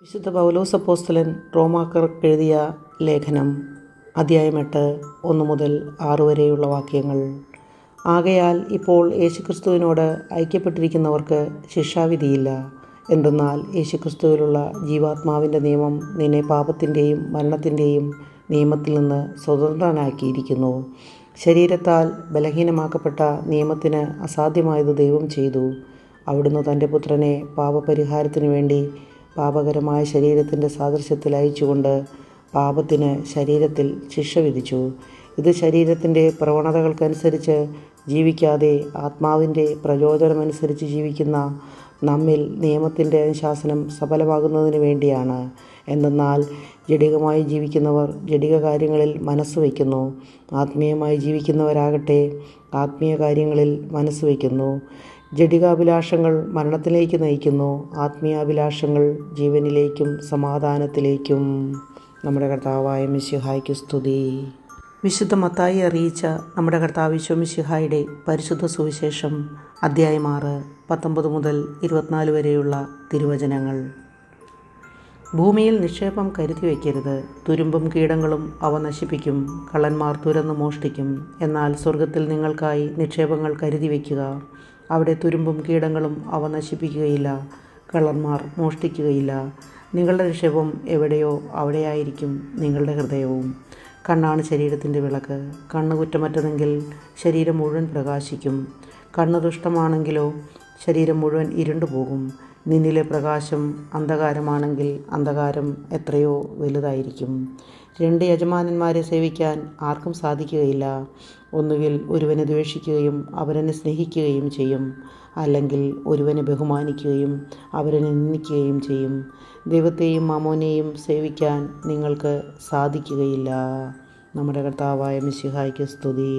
വിശുദ്ധ പൗലോസ് അപ്പോസ്തലൻ റോമാക്കാർക്ക് എഴുതിയ ലേഖനം അധ്യായം 8 1 മുതൽ 6 വരെയുള്ള വാക്യങ്ങൾ. ആകയാൽ ഇപ്പോൾ യേശുക്രിസ്തുവിനോട് ഐക്യപ്പെട്ടിരിക്കുന്നവർക്ക് ശിക്ഷാവിധിയില്ല. എന്തെന്നാൽ യേശുക്രിസ്തുവിലുള്ള ജീവാത്മാവിൻ്റെ നിയമം നിന്നെ പാപത്തിൻ്റെയും മരണത്തിൻ്റെയും നിയമത്തിൽ നിന്ന് സ്വതന്ത്രനാക്കിയിരിക്കുന്നു. ശരീരത്താൽ ബലഹീനമാക്കപ്പെട്ട നിയമത്തിന് അസാധ്യമായത് ദൈവം ചെയ്തു. അവിടുന്ന് തൻ്റെ പുത്രനെ പാപപരിഹാരത്തിനു വേണ്ടി പാപകരമായ ശരീരത്തിൻ്റെ സാദൃശ്യത്തിൽ അയച്ചുകൊണ്ട് പാപത്തിന് ശരീരത്തിൽ ശിക്ഷ വിധിച്ചു. ഇത് ശരീരത്തിൻ്റെ പ്രവണതകൾക്കനുസരിച്ച് ജീവിക്കാതെ ആത്മാവിൻ്റെ പ്രചോദനമനുസരിച്ച് ജീവിക്കുന്ന നമ്മിൽ നിയമത്തിൻ്റെ അനുശാസനം സഫലമാകുന്നതിന് വേണ്ടിയാണ്. എന്തെന്നാൽ ജഡികമായി ജീവിക്കുന്നവർ ജഡിക കാര്യങ്ങളിൽ മനസ്സ് വയ്ക്കുന്നു, ആത്മീയമായി ജീവിക്കുന്നവരാകട്ടെ ആത്മീയ കാര്യങ്ങളിൽ മനസ്സ് വയ്ക്കുന്നു. ജഡികാഭിലാഷങ്ങൾ മരണത്തിലേക്ക് നയിക്കുന്നു, ആത്മീയാഭിലാഷങ്ങൾ ജീവനിലേക്കും സമാധാനത്തിലേക്കും. നമ്മുടെ കർത്താവായ മിശിഹായ്ക്ക് സ്തുതി. വിശുദ്ധ മത്തായി അറിയിച്ച നമ്മുടെ കർത്താവ് ഈശോ മിശിഹായുടെ പരിശുദ്ധ സുവിശേഷം അധ്യായം 6 19 മുതൽ 24 വരെയുള്ള തിരുവചനങ്ങൾ. ഭൂമിയിൽ നിക്ഷേപം കരുതി വയ്ക്കരുത്. തുരുമ്പും കീടങ്ങളും അവ നശിപ്പിക്കും, കള്ളന്മാർ തുരന്ന് മോഷ്ടിക്കും. എന്നാൽ സ്വർഗത്തിൽ നിങ്ങൾക്കായി നിക്ഷേപങ്ങൾ കരുതി വയ്ക്കുക. അവിടെ തുരുമ്പും കീടങ്ങളും അവ നശിപ്പിക്കുകയില്ല, കള്ളന്മാർ മോഷ്ടിക്കുകയില്ല. നിങ്ങളുടെ നിക്ഷേപം എവിടെയോ അവിടെയായിരിക്കും നിങ്ങളുടെ ഹൃദയവും. കണ്ണാണ് ശരീരത്തിൻ്റെ വിളക്ക്. കണ്ണ് കുറ്റമറ്റതെങ്കിൽ ശരീരം മുഴുവൻ പ്രകാശിക്കും. കണ്ണ് ദുഷ്ടമാണെങ്കിലോ ശരീരം മുഴുവൻ ഇരുണ്ടുപോകും. നിന്നിലെ പ്രകാശം അന്ധകാരമാണെങ്കിൽ അന്ധകാരം എത്രയോ വലുതായിരിക്കും. 2 യജമാനന്മാരെ സേവിക്കാൻ ആർക്കും സാധിക്കുകയില്ല. ഒന്നുകിൽ ഒരുവനെ ദ്വേഷിക്കുകയും അവരനെ സ്നേഹിക്കുകയും ചെയ്യും, അല്ലെങ്കിൽ ഒരുവനെ ബഹുമാനിക്കുകയും അവരനെ നിന്ദിക്കുകയും ചെയ്യും. ദൈവത്തെയും മാമോനെയും സേവിക്കാൻ നിങ്ങൾക്ക് സാധിക്കുകയില്ല. നമ്മുടെ കർത്താവായ മിശിഹായ്ക്ക് സ്തുതി.